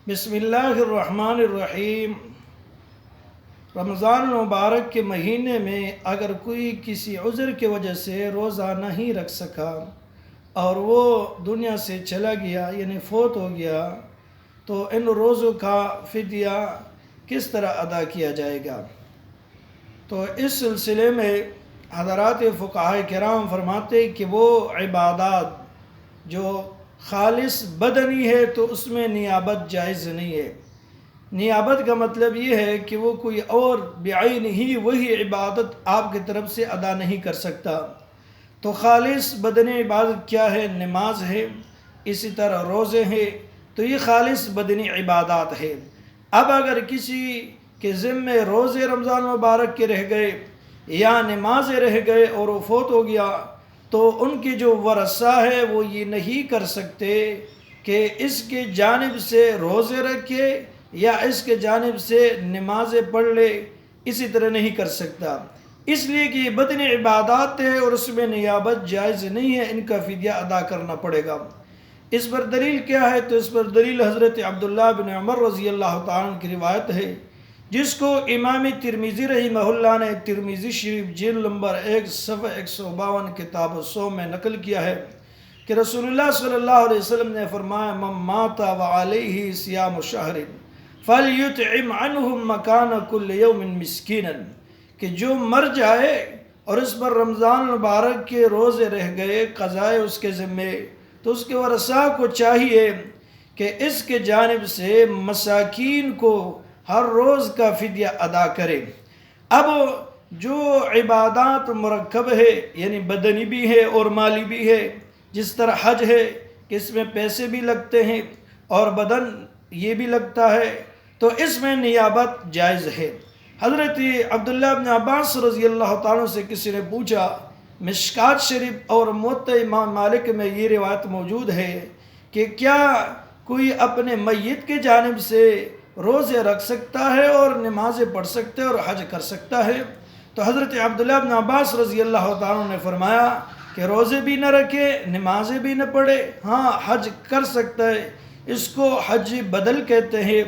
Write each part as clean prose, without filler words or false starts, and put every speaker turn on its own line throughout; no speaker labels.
بسم اللہ الرحمن الرحیم۔ رمضان المبارک کے مہینے میں اگر کوئی کسی عذر کی وجہ سے روزہ نہیں رکھ سکا اور وہ دنیا سے چلا گیا یعنی فوت ہو گیا تو ان روزوں کا فدیہ کس طرح ادا کیا جائے گا؟ تو اس سلسلے میں حضرات فقہاء کرام فرماتے کہ وہ عبادات جو خالص بدنی ہے تو اس میں نیابت جائز نہیں ہے۔ نیابت کا مطلب یہ ہے کہ وہ کوئی اور بعین ہی وہی عبادت آپ کی طرف سے ادا نہیں کر سکتا۔ تو خالص بدنی عبادت کیا ہے؟ نماز ہے، اسی طرح روزے ہیں، تو یہ خالص بدنی عبادات ہے۔ اب اگر کسی کے ذمے روزے رمضان مبارک کے رہ گئے یا نمازیں رہ گئے اور وہ فوت ہو گیا تو ان کی جو ورثہ ہے وہ یہ نہیں کر سکتے کہ اس کے جانب سے روزے رکھے یا اس کے جانب سے نمازیں پڑھ لے، اسی طرح نہیں کر سکتا، اس لیے کہ یہ بدنی عبادات ہے اور اس میں نیابت جائز نہیں ہے، ان کا فدیہ ادا کرنا پڑے گا۔ اس پر دلیل کیا ہے؟ تو اس پر دلیل حضرت عبداللہ بن عمر رضی اللہ تعالیٰ عنہ کی روایت ہے، جس کو امام ترمذی رحمہ اللہ نے ترمذی شریف جلد نمبر 1 صفحہ 152 کتاب الصوم میں نقل کیا ہے کہ رسول اللہ صلی اللہ علیہ وسلم نے فرمایا: من مات وعلیہ صیام شہر فلیطعم عنہ مکان کل یوم مسکینا، کہ جو مر جائے اور اس پر رمضان مبارک کے روزے رہ گئے قضائے اس کے ذمے، تو اس کے ورثاء کو چاہیے کہ اس کے جانب سے مساکین کو ہر روز کا فدیہ ادا کرے۔ اب جو عبادات مرکب ہے یعنی بدنی بھی ہے اور مالی بھی ہے، جس طرح حج ہے کہ اس میں پیسے بھی لگتے ہیں اور بدن یہ بھی لگتا ہے، تو اس میں نیابت جائز ہے۔ حضرت عبداللہ بن عباس رضی اللہ تعالیٰ سے کسی نے پوچھا، مشکات شریف اور موطا امام مالک میں یہ روایت موجود ہے کہ کیا کوئی اپنے میت کے جانب سے روزے رکھ سکتا ہے اور نمازیں پڑھ سکتا ہے اور حج کر سکتا ہے؟ تو حضرت عبداللہ بن عباس رضی اللہ تعالیٰ نے فرمایا کہ روزے بھی نہ رکھے، نمازیں بھی نہ پڑھے، ہاں حج کر سکتا ہے۔ اس کو حج بدل کہتے ہیں،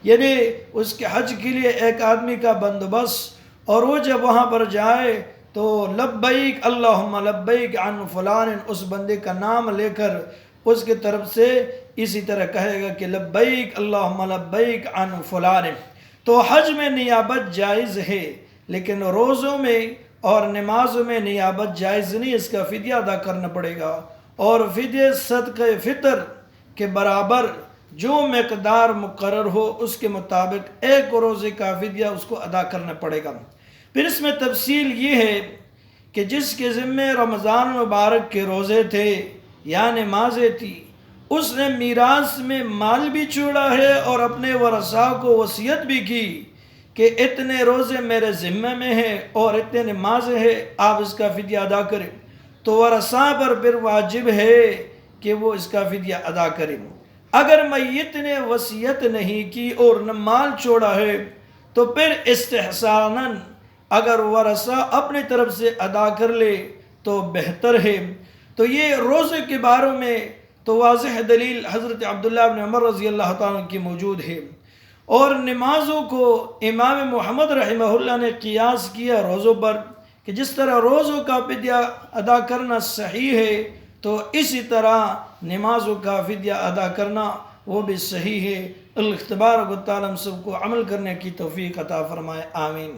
یعنی اس کے حج کے لیے ایک آدمی کا بندوبست، اور وہ جب وہاں پر جائے تو لبیک اللہم لبیک عن فلان، اس بندے کا نام لے کر اس کی طرف سے اسی طرح کہے گا کہ لبیک اللہم لبیک عن فلان۔ تو حج میں نیابت جائز ہے، لیکن روزوں میں اور نمازوں میں نیابت جائز نہیں، اس کا فدیہ ادا کرنا پڑے گا، اور فدیہ صدقہ فطر کے برابر جو مقدار مقرر ہو اس کے مطابق ایک روزے کا فدیہ اس کو ادا کرنا پڑے گا۔ پھر اس میں تفصیل یہ ہے کہ جس کے ذمے رمضان مبارک کے روزے تھے یا نمازیں تھی، اس نے میراث میں مال بھی چھوڑا ہے اور اپنے ورثاء کو وصیت بھی کی کہ اتنے روزے میرے ذمے میں ہیں اور اتنے نمازیں ہیں، آپ اس کا فدیہ ادا کریں، تو ورثاء پر پھر واجب ہے کہ وہ اس کا فدیہ ادا کریں۔ اگر میت نے وصیت نہیں کی اور نہ مال چھوڑا ہے تو پھر استحساناً اگر ورثاء اپنی طرف سے ادا کر لے تو بہتر ہے۔ تو یہ روزے کے بارے میں تو واضح دلیل حضرت عبداللہ بن عمر رضی اللہ تعالیٰ کی موجود ہے، اور نمازوں کو امام محمد رحمہ اللہ نے قیاس کیا روزوں پر کہ جس طرح روزوں کا فدیہ ادا کرنا صحیح ہے تو اسی طرح نمازوں کا فدیہ ادا کرنا وہ بھی صحیح ہے۔ اللہ تبارک و تعالیٰ ہم سب کو عمل کرنے کی توفیق عطا فرمائے، آمین۔